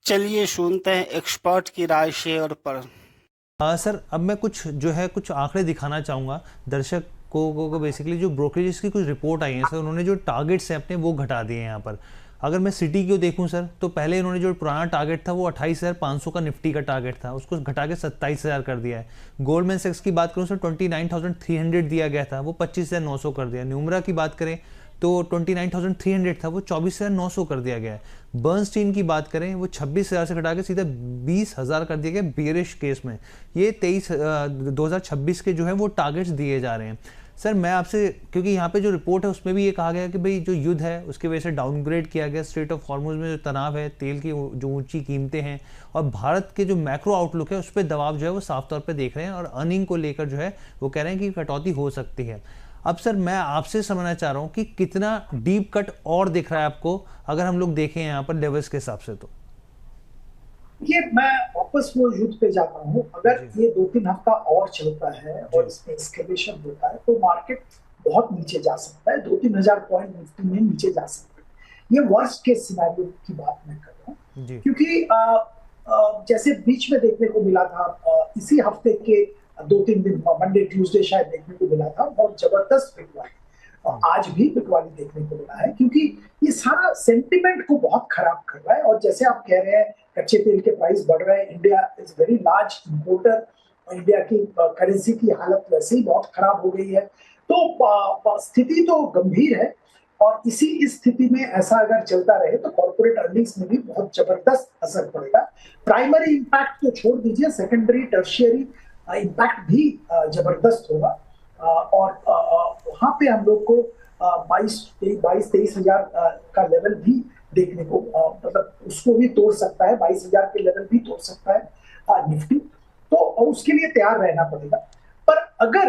चलिए सुनते हैं एक्सपर्ट की राय शेयर पर। सर, अब मैं कुछ आंकड़े दिखाना चाहूँगा दर्शक को बेसिकली जो ब्रोकरेजेस की कुछ रिपोर्ट आई है सर, उन्होंने जो टारगेट्स हैं अपने वो घटा दिए हैं यहाँ पर। अगर मैं सिटी को देखूं सर, तो पहले इन्होंने जो पुराना टारगेट था वो 28,500 का निफ्टी का टारगेट था, उसको घटा के 27,000 कर दिया है। गोल्डमैन सैक्स की बात करूं सर, 29,300 दिया गया था, वो 25,900 कर दिया। न्यूमरा की बात करें तो 29,300 था, वो 24,900 कर दिया गया है। बर्नस्टीन की बात करें, वो 26,000 से घटा के सीधा 20,000 कर दिया गया बेरिश केस में। ये 2026 के जो है वो टारगेट्स दिए जा रहे हैं। सर मैं आपसे, क्योंकि यहाँ पे जो रिपोर्ट है उसमें भी ये कहा गया कि भाई जो युद्ध है उसकी वजह से डाउनग्रेड किया गया, स्ट्रेट ऑफ हॉर्मुज में जो तनाव है, तेल की जो ऊंची कीमतें हैं और भारत के जो मैक्रो आउटलुक है उस पर दबाव जो है वो साफ तौर पे देख रहे हैं, और अर्निंग को लेकर जो है वो कह रहे हैं कि कटौती हो सकती है। अब सर मैं आपसे समझना चाह रहा हूँ कि कितना डीप कट और दिख रहा है आपको, अगर हम लोग देखें यहाँ पर लेवल्स के हिसाब से तो। ये मैं वापस वो युद्ध पे जाता हूँ। अगर जी ये 2-3 हफ्ता और चलता है जी और इसमें एस्केलेशन होता है तो मार्केट बहुत नीचे जा सकता है, 2-3 हजार पॉइंट निफ्टी में नीचे जा सकता है। ये वर्स्ट केस सिनेरियो की बात मैं कर रहा हूँ, जी क्योंकि जैसे बीच में देखने को मिला था, इसी हफ्ते के 2-3 दिन मंडे ट्यूसडे शायद देखने को मिला था, बहुत जबरदस्त बिकवाली। आज भी बिकवाली देखने को मिला है, क्योंकि ये सारा सेंटिमेंट को बहुत खराब कर रहा है। और जैसे आप कह रहे हैं कच्चे तेल के प्राइस बढ़ रहे हैं, India is very large importer, India की करेंसी की हालत वैसे ही बहुत खराब हो गई है। तो स्थिति तो गंभीर है, और इस स्थिति में ऐसा अगर चलता रहे तो कॉर्पोरेट अर्निंग्स में भी बहुत जबरदस्त असर पड़ेगा। प्राइमरी इंपैक्ट तो छोड़ दीजिए, सेकेंडरी टर्शियरी इंपैक्ट भी जबरदस्त होगा। और वहां पे हम लोग को 22-23 हजार का लेवल भी देखने को, मतलब उसको भी तोड़ सकता है, 22,000 के लेवल भी तोड़ सकता है निफ्टी। तो उसके लिए तैयार रहना पड़ेगा। पर अगर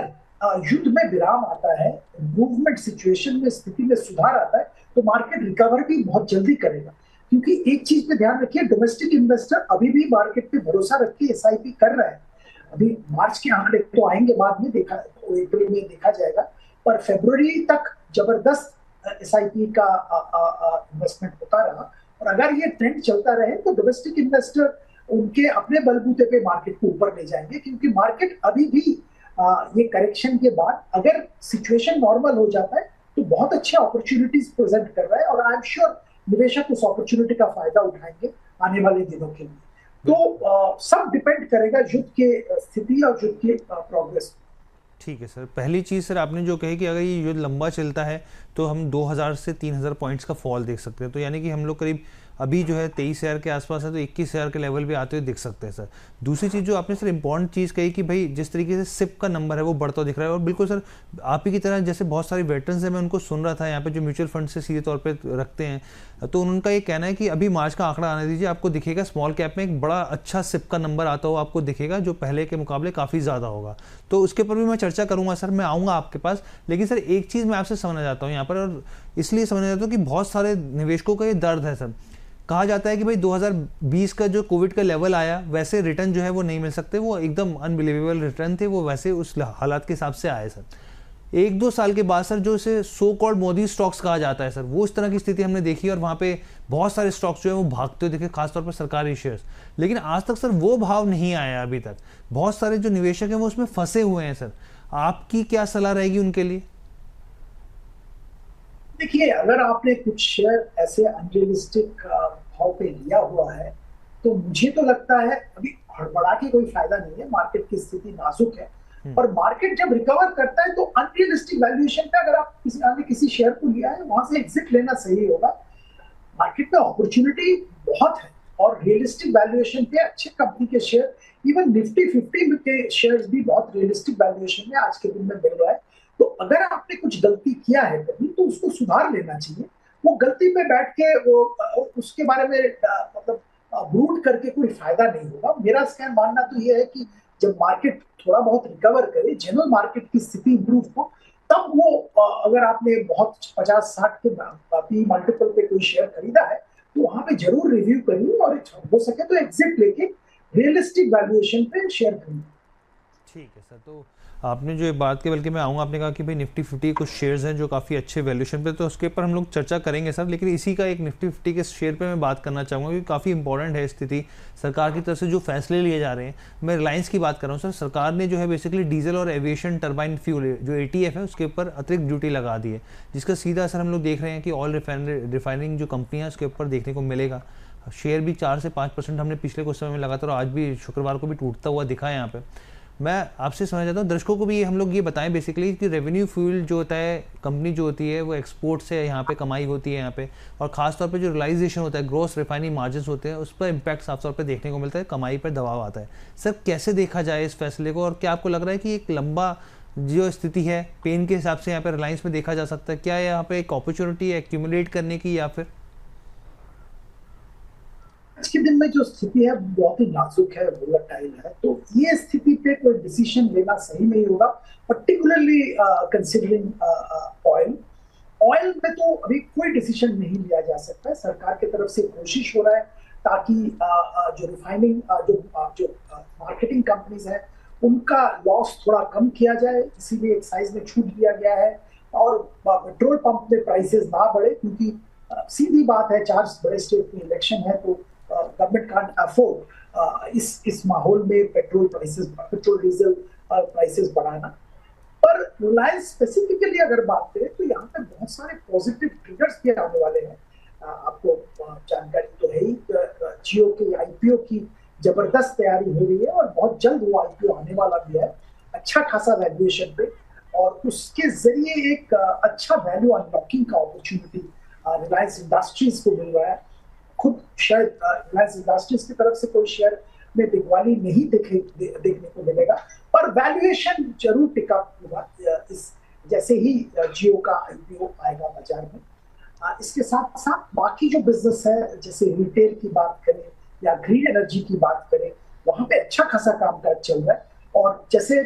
युद्ध में विराम आता है, इम्प्रूवमेंट सिचुएशन में, स्थिति में सुधार आता है, तो मार्केट रिकवर भी बहुत जल्दी करेगा। क्योंकि एक चीज पे ध्यान रखिए, डोमेस्टिक इन्वेस्टर अभी भी मार्केट पे भरोसा रख के एसआईपी कर रहे हैं। अभी मार्च के आंकड़े तो आएंगे बाद में, देखा अप्रैल में देखा जाएगा, पर फरवरी तक जबरदस्त एसआईपी का इन्वेस्टमेंट होता रहा। और अगर ये ट्रेंड चलता रहे तो डोमेस्टिक इन्वेस्टर उनके अपने बलबूते पे मार्केट को ऊपर ले जाएंगे, क्योंकि मार्केट अभी भी ये करेक्शन के बाद अगर सिचुएशन नॉर्मल हो जाता है तो बहुत अच्छे अपॉर्चुनिटीज प्रेजेंट कर रहा है, और आई एम श्योर निवेशक उस अपॉर्चुनिटी का फायदा उठाएंगे आने वाले दिनों के लिए। तो सब डिपेंड करेगा युद्ध के स्थिति और युद्ध के प्रोग्रेस। ठीक है सर। पहली चीज़ सर आपने जो कही कि अगर ये युद्ध लंबा चलता है तो हम 2,000 से 3,000 पॉइंट्स का फॉल देख सकते हैं, तो यानी कि हम लोग करीब अभी जो है 23,000 के आसपास है, तो 21,000 के लेवल भी आते हुए दिख सकते हैं सर। दूसरी चीज़ जो आपने सर इंपॉर्टेंट चीज़ कही कि भाई जिस तरीके से सिप का नंबर है वो बढ़ता दिख रहा है, और बिल्कुल सर आप ही की तरह जैसे बहुत सारे वेटरन्स हैं, मैं उनको सुन रहा था यहाँ पे जो म्यूचुअल फंड से सीधे तौर पर रखते हैं, तो उनका ये कहना है कि अभी मार्च का आंकड़ा आने दीजिए, आपको दिखेगा स्मॉल कैप में एक बड़ा अच्छा सिप का नंबर आता हो आपको दिखेगा, जो पहले के मुकाबले काफ़ी ज़्यादा होगा। तो उसके ऊपर भी मैं चर्चा करूंगा सर, मैं आऊँगा आपके पास। लेकिन सर एक चीज़ मैं आपसे समझना चाहता हूँ यहाँ पर, और इसलिए समझना चाहता हूँ कि बहुत सारे निवेशकों का ये दर्द है सर। कहा जाता है कि भाई 2020 का जो कोविड का लेवल आया वैसे रिटर्न जो है वो नहीं मिल सकते, वो एकदम अनबिलीवेबल रिटर्न थे, वो वैसे उस हालात के हिसाब से आए सर। 1-2 साल के बाद सर जो इसे सो कॉल्ड मोदी स्टॉक्स कहा जाता है सर, वो इस तरह की स्थिति हमने देखी, और वहाँ पे बहुत सारे स्टॉक्स जो है वो भागते हुए दिखे, खासतौर पर सरकारी शेयर्स। लेकिन आज तक सर वो भाव नहीं आया अभी तक, बहुत सारे जो निवेशक हैं वो उसमें फंसे हुए हैं सर। आपकी क्या सलाह रहेगी उनके लिए? देखिए, अगर आपने कुछ शेयर ऐसे अनरियलिस्टिक भाव पे लिया हुआ है तो मुझे तो लगता है अभी हड़बड़ा के कोई फायदा नहीं है। मार्केट की स्थिति नाजुक है, और मार्केट जब रिकवर करता है तो अनरियलिस्टिक वैल्यूएशन पे अगर आप किसी शेयर को लिया है वहां से एग्जिट लेना सही होगा। मार्केट में अपॉर्चुनिटी बहुत है, और रियलिस्टिक वैल्यूएशन पे अच्छे कंपनी के शेयर, इवन निफ्टी 50 के शेयर्स भी बहुत रियलिस्टिक वैल्यूएशन में आज के दिन में मिल रहा है। तो अगर आपने कुछ गलती किया है कभी तो उसको सुधार लेना चाहिए। वो गलती पे बैठ के वो उसके बारे में मतलब ब्रूड करके कोई फायदा नहीं होगा। मेरा इसका मानना तो ये है कि जब मार्केट थोड़ा बहुत रिकवर करे, जनरल मार्केट की स्थिति इंप्रूव हो, तब वो अगर आपने बहुत 50-60 के पी मल्टीपल पे कोई शेयर खरीदा है तो वहां पे जरूर रिव्यू करिए, और हो सके तो एग्जिट लेके रियलिस्टिक वैल्यूएशन पे शेयर खरीदिए। ठीक है सर। तो आपने जो ये बात की, बल्कि मैं आऊँगा, आपने कहा कि भाई निफ्टी 50 कुछ शेयर्स हैं जो काफ़ी अच्छे वैल्यूएशन पे, तो उसके ऊपर हम लोग चर्चा करेंगे सर, लेकिन इसी का एक निफ्टी 50 के शेयर पे मैं बात करना चाहूँगा क्योंकि काफ़ी इंपॉर्टेंट है स्थिति। सरकार की तरफ से जो फैसले लिए जा रहे हैं, मैं रिलायंस की बात कर रहा हूँ सर। सरकार ने जो है बेसिकली डीजल और एविएशन टर्बाइन फ्यूल जो ATF है उसके ऊपर अतिरिक्त ड्यूटी लगा दी है, जिसका सीधा असर हम लोग देख रहे हैं कि ऑयल रिफाइनिंग जो कंपनियाँ हैं उसके ऊपर देखने को मिलेगा। शेयर भी 4 से 5% हमने पिछले कुछ समय में लगातार, और आज भी शुक्रवार को भी टूटता हुआ दिखा है यहाँ पे। मैं आपसे समझना चाहता हूँ, दर्शकों को भी हम लोग ये बताएं बेसिकली कि रेवेन्यू फ्यूल जो होता है, कंपनी जो होती है वो एक्सपोर्ट से यहाँ पे कमाई होती है यहाँ पे, और खासतौर पे जो रियलाइजेशन होता है, ग्रॉस रिफाइनिंग मार्जिन होते हैं, उस पर इम्पैक्ट साफ तौर पे देखने को मिलता है, कमाई पर दबाव आता है। सर कैसे देखा जाए इस फैसले को, और क्या आपको लग रहा है कि एक लंबा जो स्थिति है पेन के हिसाब से यहाँ पे रिलायंस में देखा जा सकता है, क्या यहाँ पे एक अपॉर्चुनिटी है एक्यूमुलेट करने की, या फिर आज के दिन में जो स्थिति है बहुत ही नाजुक है, वोलेटाइल है, तो ये स्थिति पे कोई डिसीजन लेना सही नहीं होगा, पर्टिकुलरली कंसिडरिंग ऑयल में तो अभी कोई डिसीजन नहीं लिया जा सकता है। सरकार की तरफ से कोशिश हो रहा है ताकि जो रिफाइनिंग जो मार्केटिंग कंपनीज है उनका लॉस थोड़ा कम किया जाए, इसीलिए एक्साइज में छूट दिया गया है, और पेट्रोल पंप में प्राइसेस ना बढ़े, क्योंकि सीधी बात है 4 बड़े स्टेट में इलेक्शन है, तो गवर्नमेंट कांट अफोर्ड इस माहौल में पेट्रोल डीजल प्राइसेस बढ़ाना। पर रिलायंस स्पेसिफिकली अगर बात करें तो यहाँ पे बहुत सारे पॉजिटिव ट्रिगर्स भी आने वाले हैं। आपको जानकारी तो है ही, जियो के IPO की जबरदस्त तैयारी हो रही है और बहुत जल्द वो IPO आने वाला भी है, अच्छा खासा वैल्यूएशन पे, और उसके जरिए एक अच्छा वैल्यू अनलॉकिंग का अपॉर्चुनिटी रिलायंस इंडस्ट्रीज को मिल रहा है। खुद शायद रिलायंस इंडस्ट्रीज की तरफ से कोई शेयर में बिकवाली नहीं देखने को मिलेगा, पर वैल्यूएशन जरूर टिका होगा इस जैसे ही जियो का IPO आएगा बाजार में। इसके साथ साथ बाकी जो बिजनेस है, जैसे रिटेल की बात करें या ग्रीन एनर्जी की बात करें, वहां पे अच्छा खासा कामकाज चल रहा है। और जैसे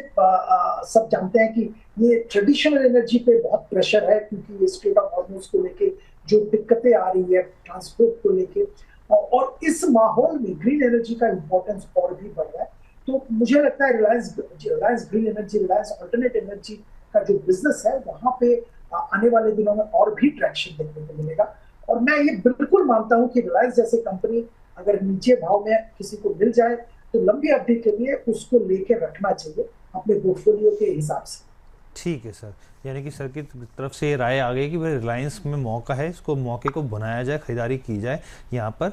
सब जानते हैं कि ये ट्रेडिशनल एनर्जी पे बहुत प्रेशर है, क्योंकि ये स्ट्रेट ऑफ हॉर्मुज को लेके जो दिक्कतें आ रही है ट्रांसपोर्ट को लेके, और इस माहौल में ग्रीन एनर्जी का इंपॉर्टेंस और भी बढ़ रहा है। तो मुझे लगता है Reliance green energy, Reliance alternate energy का जो बिजनेस है वहां पे आने वाले दिनों में और भी ट्रैक्शन देखने को मिलेगा। और मैं ये बिल्कुल मानता हूं कि रिलायंस जैसे कंपनी अगर नीचे भाव में किसी को मिल जाए तो लंबी अवधि के लिए उसको लेके रखना चाहिए अपने पोर्टफोलियो के हिसाब से। ठीक है सर, यानी कि सर की तरफ से ये राय आ गई कि भाई रिलायंस में मौका है, इसको मौके को बनाया जाए, खरीदारी की जाए यहाँ पर।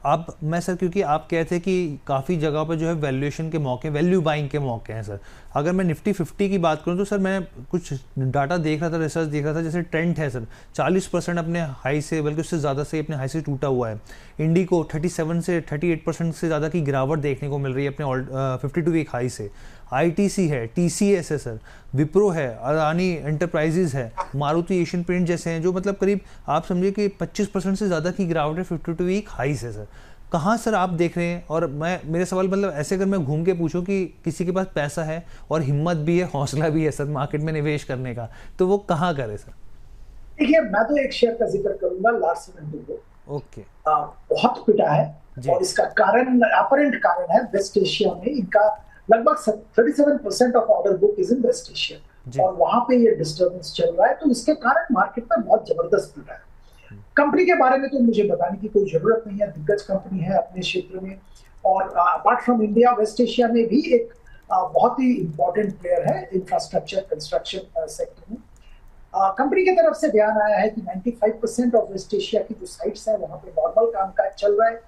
अब मैं सर, क्योंकि आप कहते हैं कि काफ़ी जगह पर जो है वैल्यूएशन के मौके, वैल्यू बाइंग के मौके हैं सर। अगर मैं निफ्टी 50 की बात करूँ तो सर मैं कुछ डाटा देख रहा था, रिसर्च देख रहा था, जैसे ट्रेंड है सर 40% अपने हाई से, बल्कि उससे ज़्यादा से अपने हाई से टूटा हुआ है। इंडिको 37 से 38% से ज़्यादा की गिरावट देखने को मिल रही है अपने 52 वीक हाई से। ITC है, TCS है सर, विप्रो है, अदानी एंटरप्राइजेज है, मारुति एशियन पेंट जैसे हैं, जो मतलब करीब आप समझिए कि 25% से ज़्यादा की गिरावट है 52 वीक हाई से सर। कहाँ सर आप देख रहे हैं? और मेरे सवाल मतलब ऐसे, अगर मैं घूम के पूछूं कि किसी के पास पैसा है और हिम्मत भी है, हौसला भी है सर मार्केट में निवेश करने का, तो वो कहाँ करे सर? देखिए, मैं तो एक शेयर का जिक्र करूंगा, लार्सन एंड टुब्रो। ओके, बहुत पिटा है, और इसका कारण, अपरेंट कारण है वेस्ट एशिया में इनका लगभग 37% of order book is in West Asia, और वहां पे ये डिस्टर्बेंस चल रहा है, तो इसके कारण मार्केट में बहुत जबरदस्त पिटा है। कंपनी के बारे में तो मुझे बताने की कोई जरूरत नहीं है, दिग्गज कंपनी है अपने क्षेत्र में, और apart from India West Asia में भी एक बहुत ही इंपॉर्टेंट प्लेयर है इंफ्रास्ट्रक्चर कंस्ट्रक्शन सेक्टर में। कंपनी की तरफ से बयान आया है कि 95% ऑफ वेस्ट एशिया की जो साइट्स है वहां पे नॉर्मल कामकाज चल रहा है।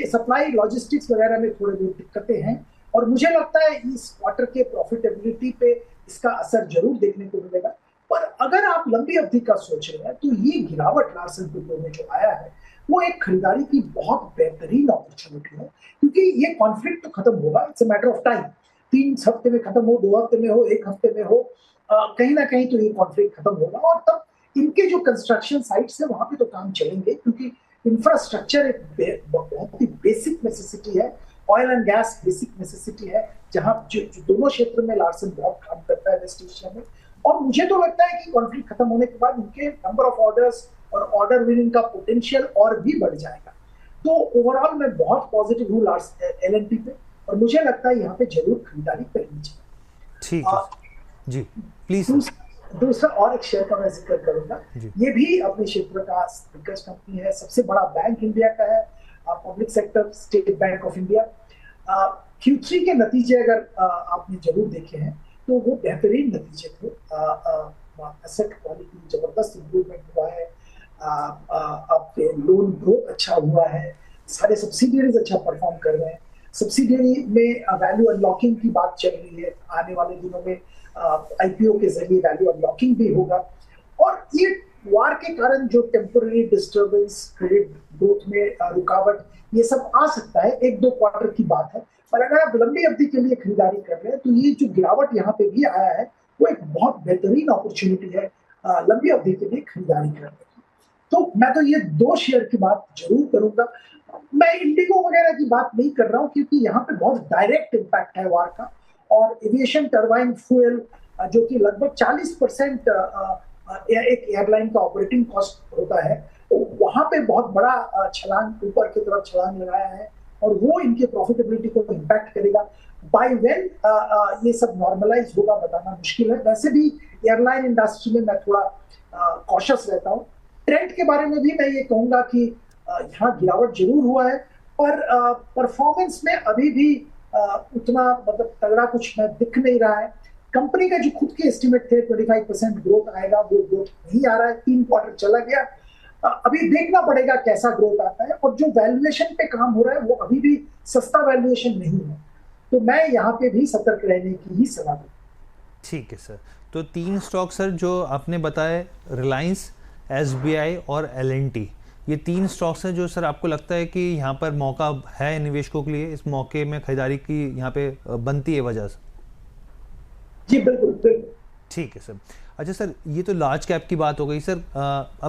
सप्लाई लॉजिस्टिक्स वगैरह में थोड़ी बहुत दिक्कतें हैं, और मुझे लगता है इस क्वार्टर के प्रॉफिटेबिलिटी पे इसका असर जरूर देखने को मिलेगा। पर अगर आप लंबी अवधि का सोच रहे हैं तो ये गिरावट लार्सन टुब्रो में जो आया है वो एक खरीदारी की बहुत बेहतरीन अपॉर्चुनिटी है, क्योंकि ये कॉन्फ्लिक्ट तो खत्म होगा, it's a matter of time. 3 हफ्ते में खत्म हो, 2 हफ्ते में हो, 1 हफ्ते में हो, कहीं ना कहीं तो ये कॉन्फ्लिक्ट खत्म होगा, और तब इनके जो कंस्ट्रक्शन साइट्स है वहां पे तो काम चलेंगे, क्योंकि इंफ्रास्ट्रक्चर एक बहुत ही बेसिक नेसेसिटी है, oil and gas basic necessity है, जहां जो दोनों क्षेत्र में लार्सन बहुत काम करता है वेस्ट एशिया में। और मुझे तो लगता है कि कॉन्फ्लिक्ट खत्म होने के बाद इनके नंबर ऑफ ऑर्डर्स और ऑर्डर विनिंग का पोटेंशियल और भी बढ़ जाएगा। तो ओवरऑल मैं बहुत पॉजिटिव हूँ L&T पे, और मुझे लगता है यहाँ पे जरूर खरीदारी करनी चाहिए। ठीक है जी, प्लीज। दूसरा और एक शेयर का मैं जिक्र करूंगा, ये भी अपने क्षेत्र का दिग्गज कंपनी है, सबसे बड़ा बैंक इंडिया का है, public sector, state bank of India. Q3 के नतीजे अगर आपने जरूर देखे हैं तो वो बेहतरीन नतीजे थे। एसेट क्वालिटी जबरदस्त इंप्रूवमेंट हुआ है, आपके लोन ग्रोथ अच्छा हुआ है, सारे सब्सिडियरीज अच्छा परफॉर्म कर रहे हैं। सब्सिडियरी में वैल्यू अनलॉकिंग की बात चल रही है, आने वाले दिनों में IPO के जरिए वैल्यू अनलॉकिंग भी होगा। और ये वार के कारण जो टेम्पोररी डिस्टर्बेंस, क्रेडिट ग्रोथ में रुकावट, ये सब आ सकता है, 1-2 क्वार्टर की बात है। पर अगर आप लंबी अवधि के लिए खरीदारी कर रहे हैं तो ये जो गिरावट यहाँ पे भी आया है वो एक बहुत बेहतरीन अपॉर्चुनिटी है लंबी अवधि के लिए खरीदारी करने की। तो मैं तो ये 2 शेयर की बात जरूर करूंगा। मैं इंडिगो वगैरह की बात नहीं कर रहा हूँ क्योंकि यहाँ पे बहुत डायरेक्ट इम्पैक्ट है वार का, और एविएशन टरबाइन फ्यूल जो कि लगभग 40% एक एयरलाइन का ऑपरेटिंग कॉस्ट होता है, तो वहां पे बहुत बड़ा छलांग ऊपर की तरफ छलांग लगाया है और वो इनके प्रॉफिटेबिलिटी को इम्पैक्ट करेगा। बाय व्हेन ये सब नॉर्मलाइज होगा बताना मुश्किल है। वैसे भी एयरलाइन इंडस्ट्री में मैं थोड़ा कॉशियस रहता हूँ। ट्रेंड के बारे में भी मैं ये कहूंगा कि यहाँ गिरावट जरूर हुआ है, पर परफॉर्मेंस में अभी भी उतना मतलब तगड़ा कुछ मैं दिख नहीं रहा है। कंपनी का जो खुद के एस्टिमेट थे 25% ग्रोथ आएगा, वो ग्रोथ नहीं आ रहा है, 3 क्वार्टर चला गया। अभी देखना पड़ेगा कैसा ग्रोथ आता है, और जो वैल्यूएशन पे काम हो रहा है वो अभी भी सस्ता वैल्यूएशन नहीं है, तो मैं यहाँ पे भी सतर्क रहने की ही सलाह दूंगा। ठीक है सर, तो 3 स्टॉक सर जो आपने बताए, रिलायंस, SBI और L&T, ये 3 स्टॉक्स हैं जो सर आपको लगता है कि यहाँ पर मौका है निवेशकों के लिए, इस मौके में खरीदारी की यहाँ पे बनती है वजह से? जी बिल्कुल बिल्कुल। ठीक है सर। अच्छा सर, ये तो लार्ज कैप की बात हो गई सर। अब